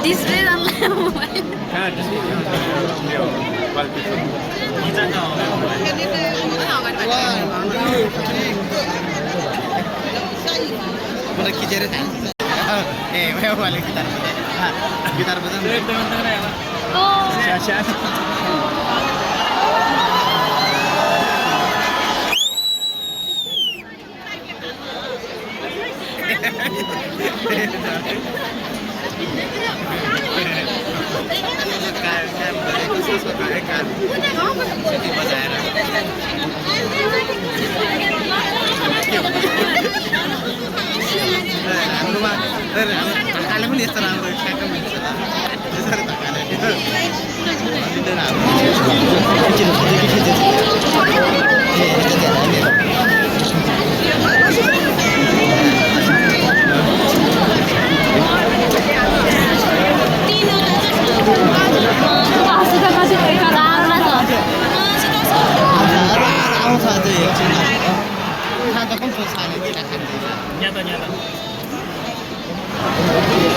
Display जान्ला mobile कहाँ display यो quality छ मलाई खिचेर ए भयो वाले गिटार बजाउनु ओ हाम्रोमा ढाकाले पनि यस्तो राम्रो ठ्याक्क मिल्छ त्यसरी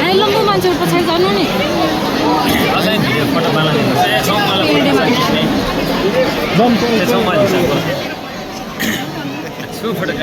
Ay, lang mo man siya pa sa gano'n eh. अझै भिडियो फोटो बनाइदिनु छु फोटो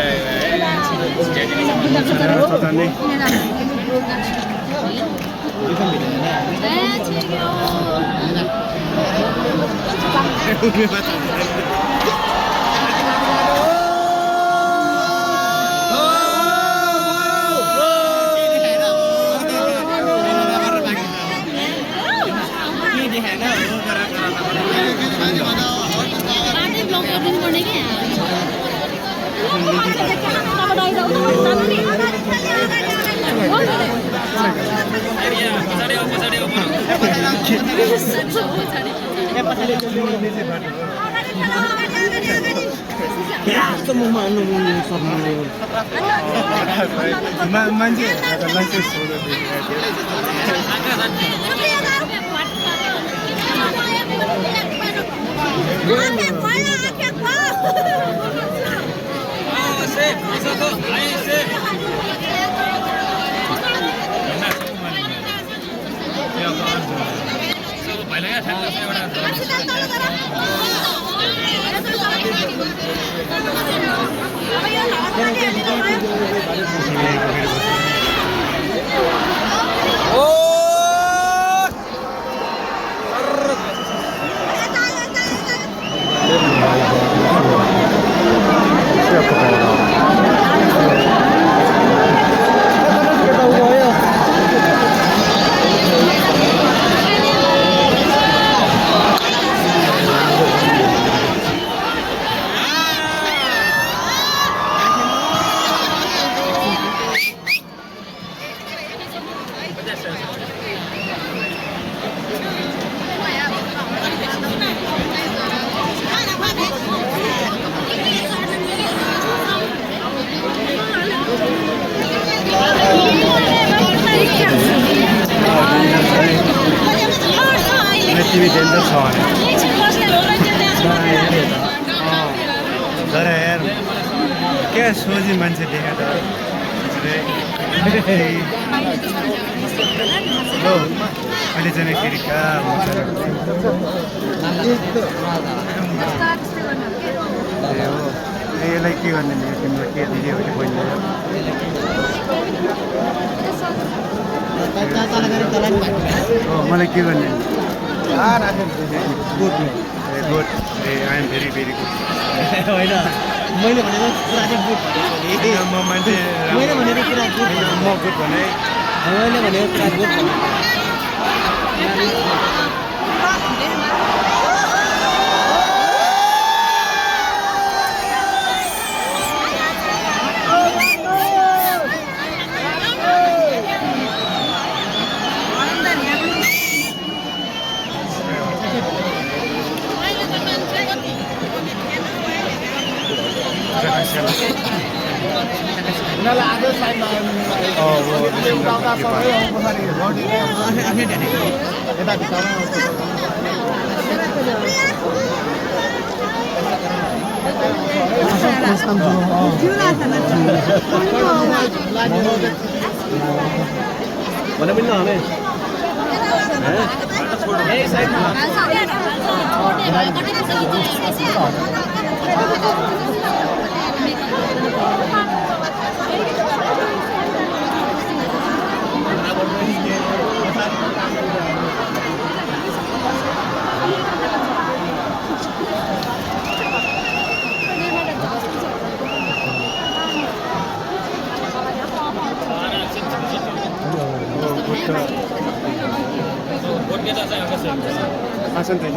टिभी डेन्जर छ तर यार क्या सोझी मान्छे देखा त अहिले चाहिँ फेरि कहाँ यसलाई के गर्ने तिम्रो के दिदी हो कि बहिनी मलाई के गर्ने good a I am very very good होइन मैले भनेको कुरा चाहिँ गुड म मान्छे मैले भनेको कुरा गुड म गुड भने मैले भनेको कुरा गुड भने Mana minna hame? आसन छैन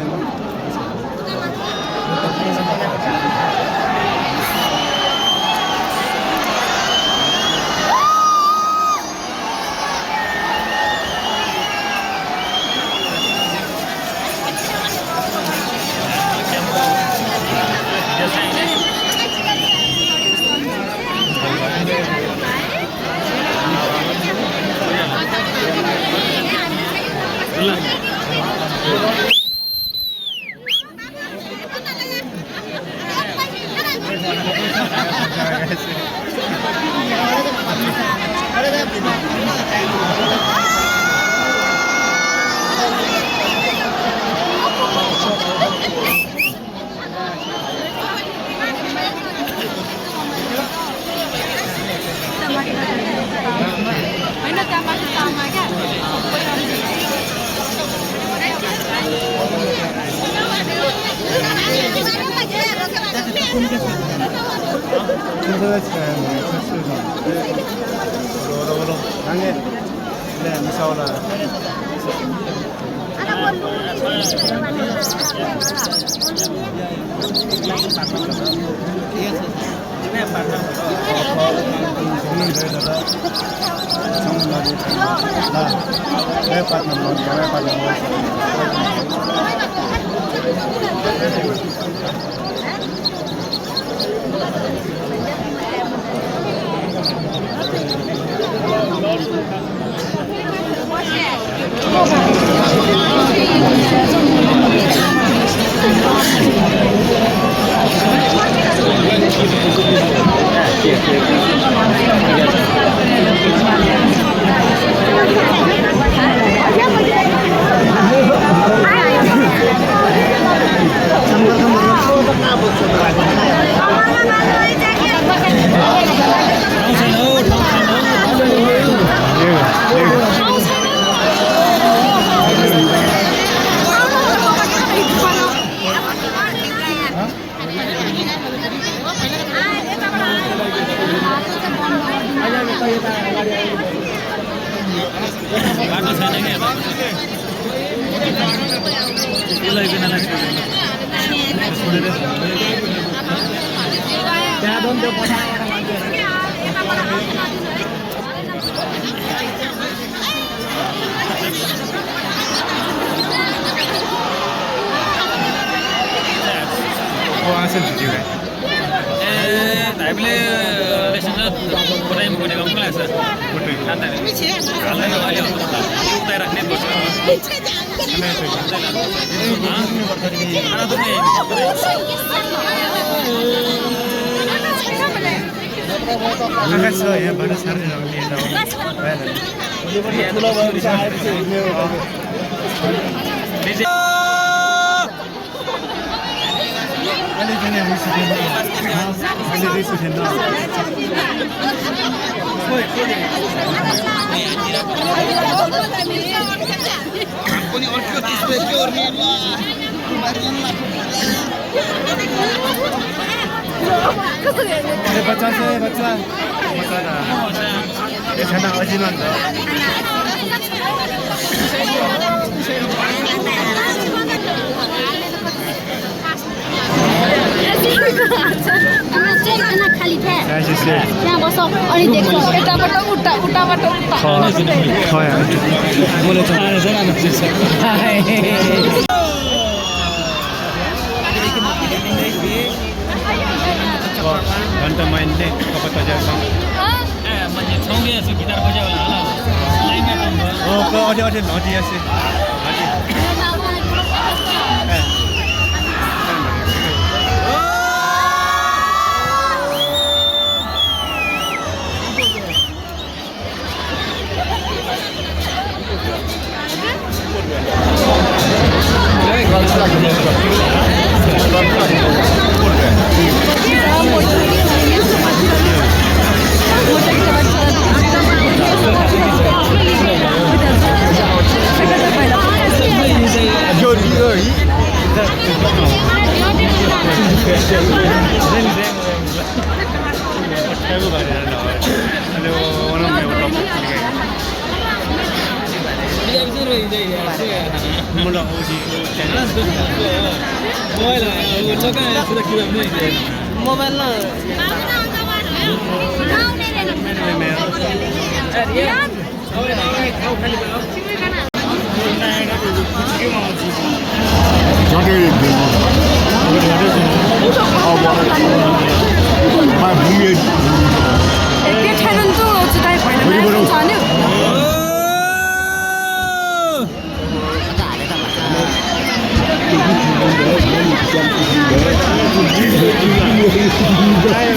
खाली त्यहाँ बस अनि देख्छ यताबाट उता उताबाट घन्टा माइन्डले कपत मैले छौँगे यसो गिटार बजायो होला अझै अझै नदिएपछि मोबाइल ना 차는 또 어찌다 해봐요. 자녀.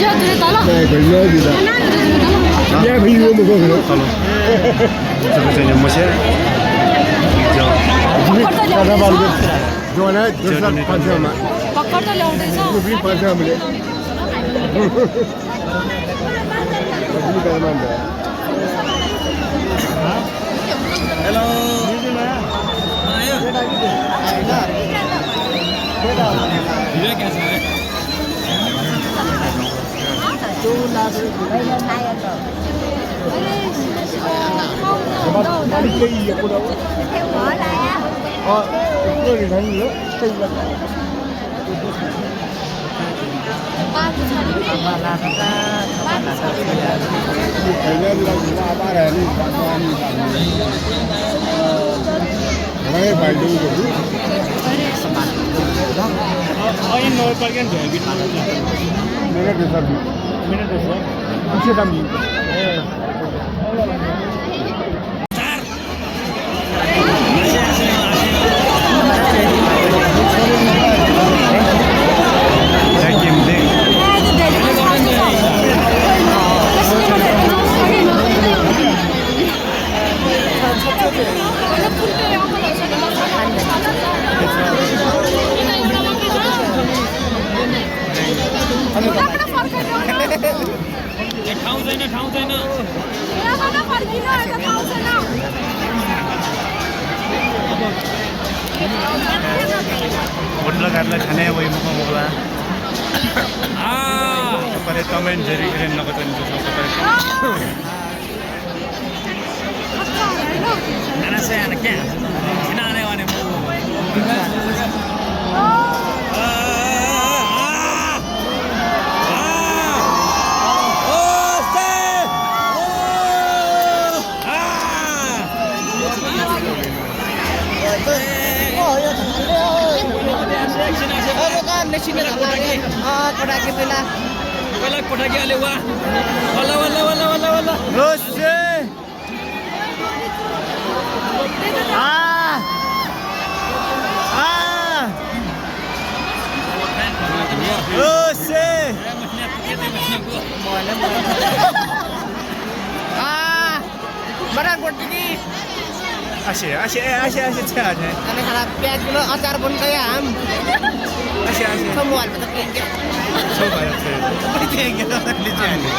야, 그래 달라. 네, 걸려야 야, 그 이거 먹어 그래. 저거 저녁 뭐지? 바깥에 जोना दूसरा 500 में 바깥에 ल्याउँदैछ वो भी 500 मिले हेलो आयो ये कैसा है ठाउँ छैन होटल घाटला खाने वही मुख मुखला पर कमेंट जरी करें न कतन खाना से आना क्या खाने वाले पटाके पहिला पटाके आले वा वाला वाला वाला वाला वाला रोसे रोसे बड़ा पटकी असे छा है अनि खाना प्याज किलो अचार बन गया हम असे semua betul pinggir coba ya saya kita tadi jadi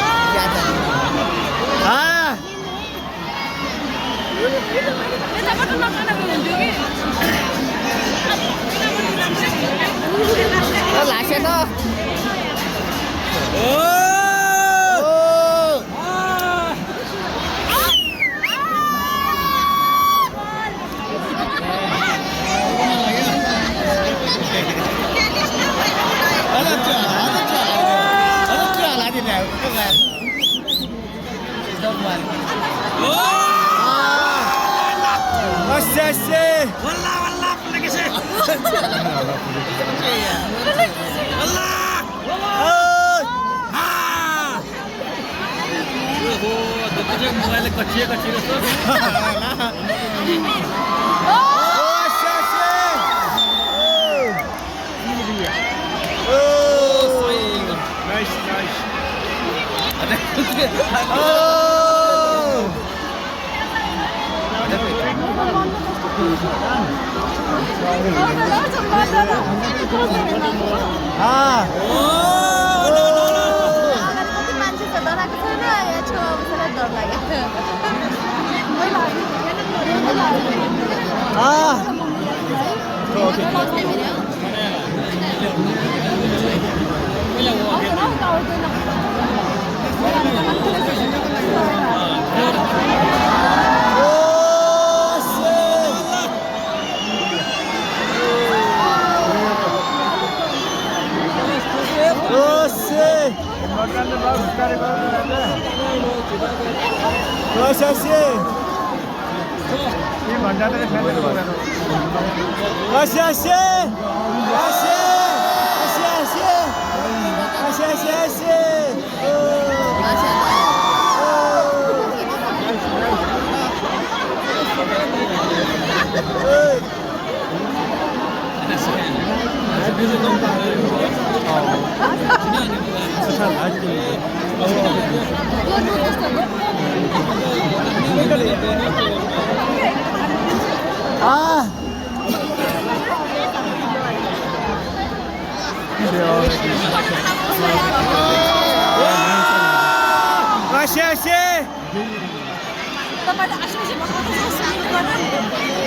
Lasnya tuh. Mobile कच्ची 80 ये भन्छ त फ्यानले गरेर 80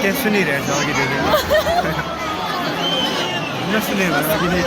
के सुनिरहेछ अघिदेखि नसुनेको अघि नै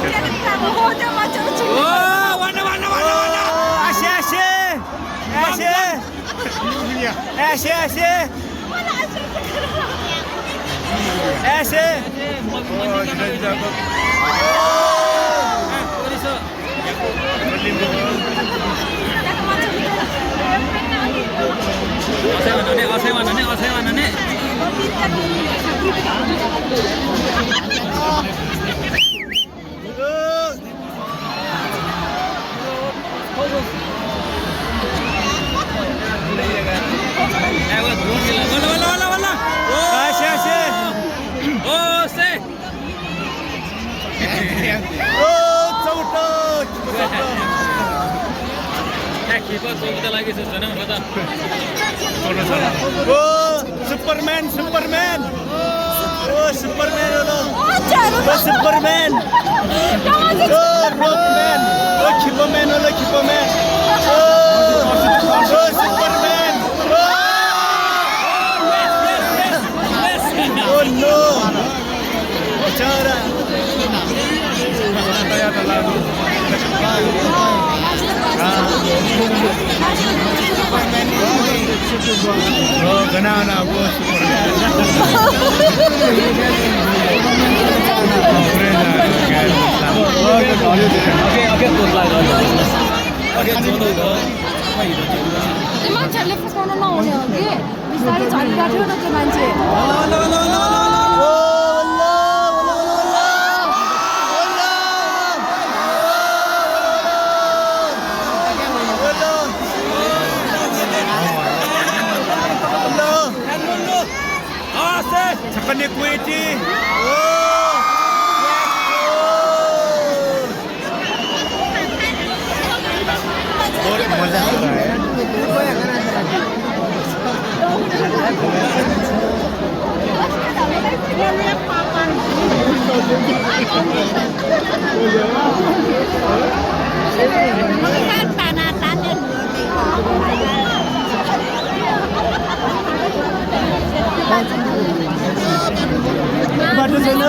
Superman. Oh, Superman. Rockman. Oh, Kipperman. Oh, Superman. Oh, no. Cara. Oh, ganana ako, त्यो मान्छेहरूले फसाउन नहुने हो कि बिस्तारै चलिरहेको थियो न त्यो मान्छे Sakane kuiti. बहुत मजा आ रहा है बाटो छैन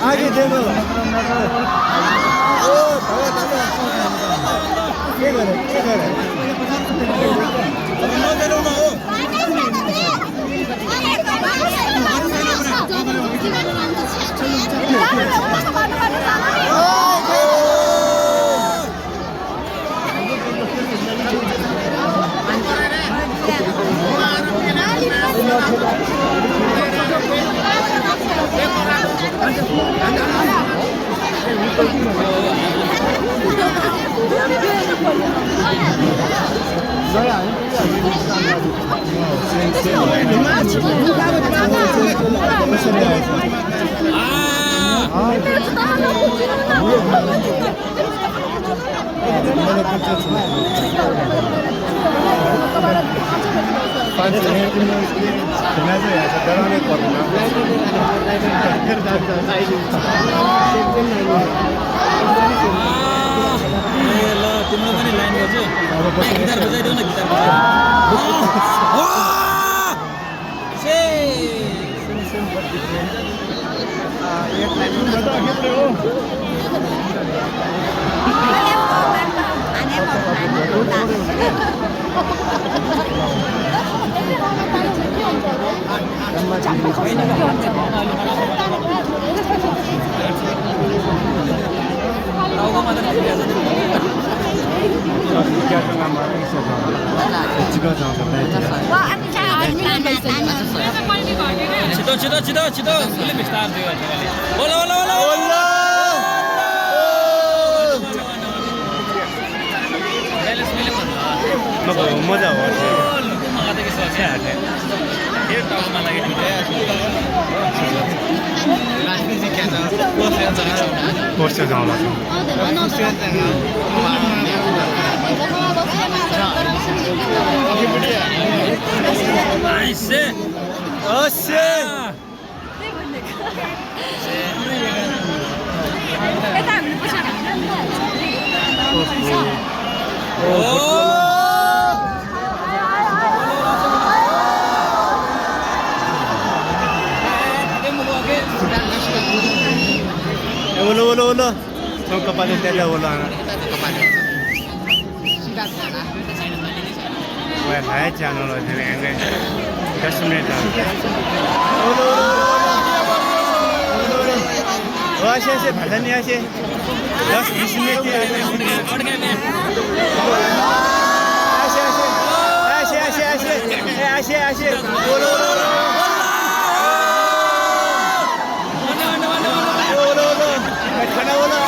आगे देखो के गरे तिम्रो पनि लाइन गर्छु गिटार बजाइदेऊ न गिटार छिटो छिटो छिटो उसले बिस्तार दियो ओला ओला ओला ओला मजा हो वर्ष जाउँला Ulo. Ang kapalit nila wala na. Well, hai channel lo jene 10 minute. Ulo. Aise bhata nahi aise. 10-20 minute aise. Ulo. खाना बोलो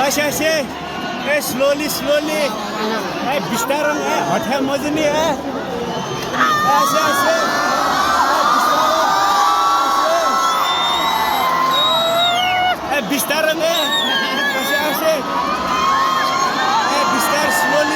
ऐसे स्लोली बिस्तार हटा मजनी है ऐसे बिस्तार में ऐसे slowly.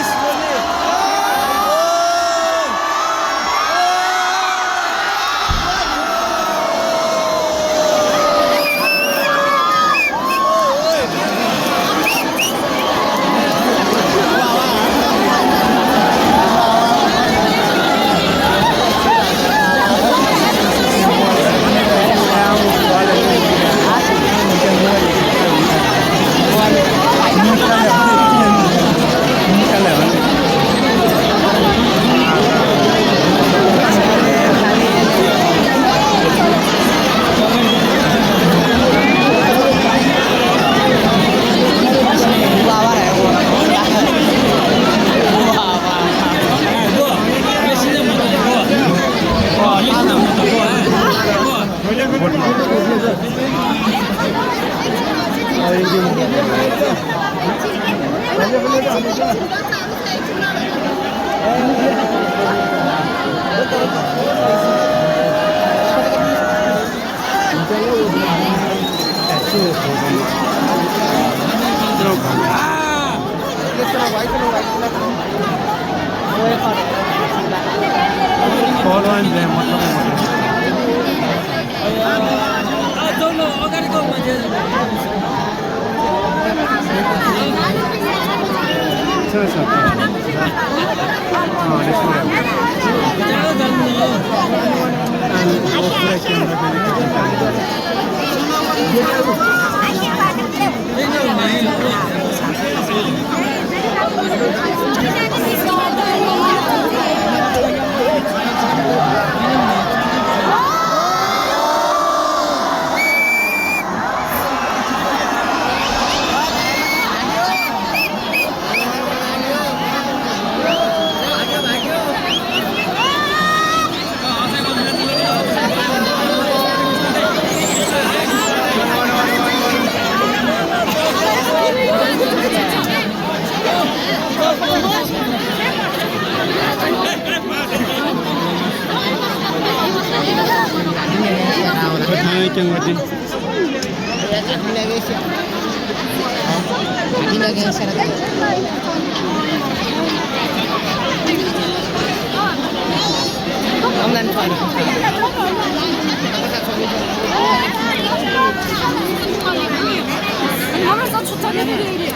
가면서 추천해드리기.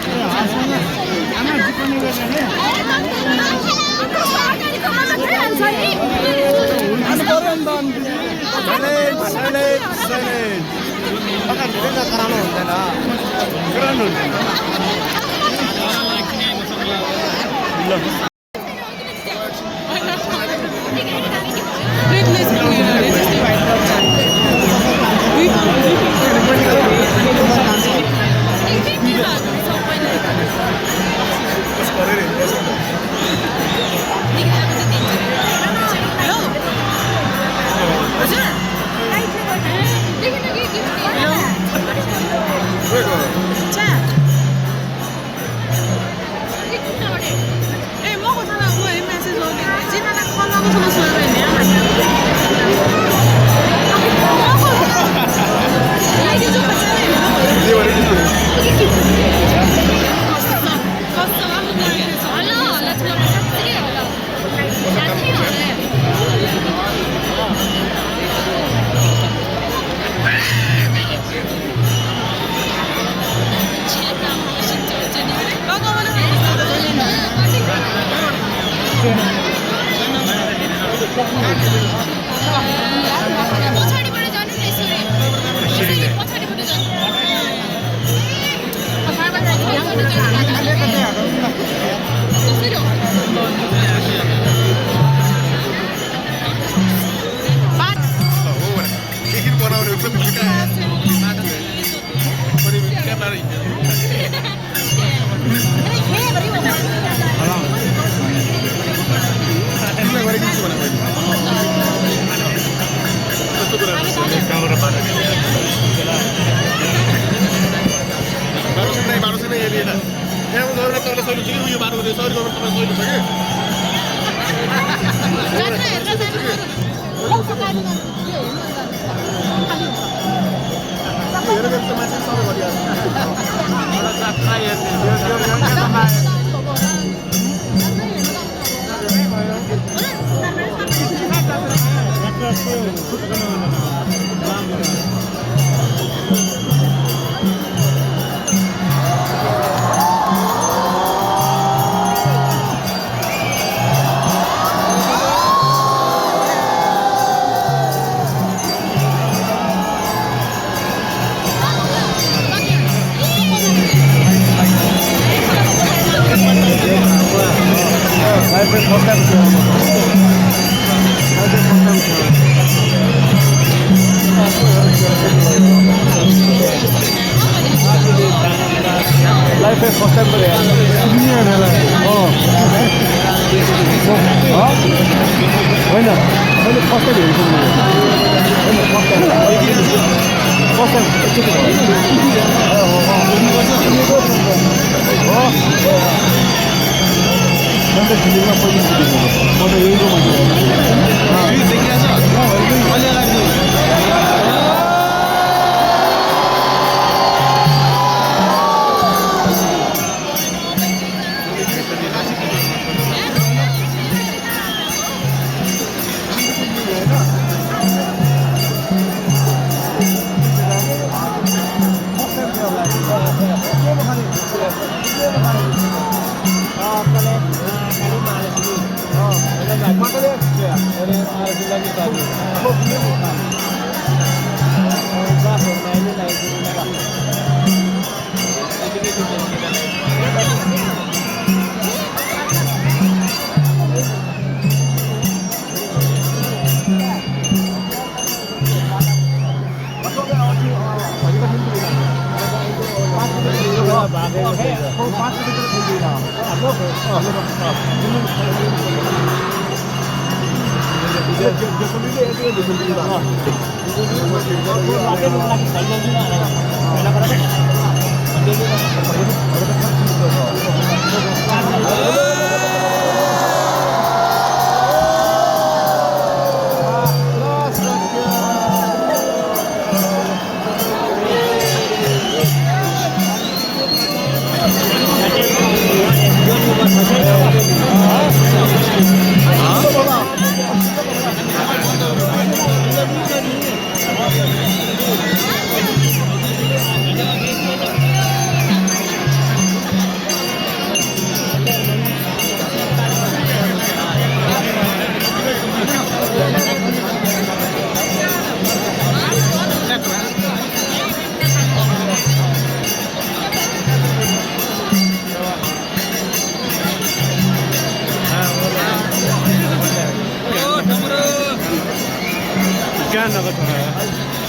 安那个同学，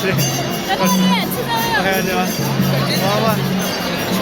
是，在后面吃着。看见吗？娃娃，是。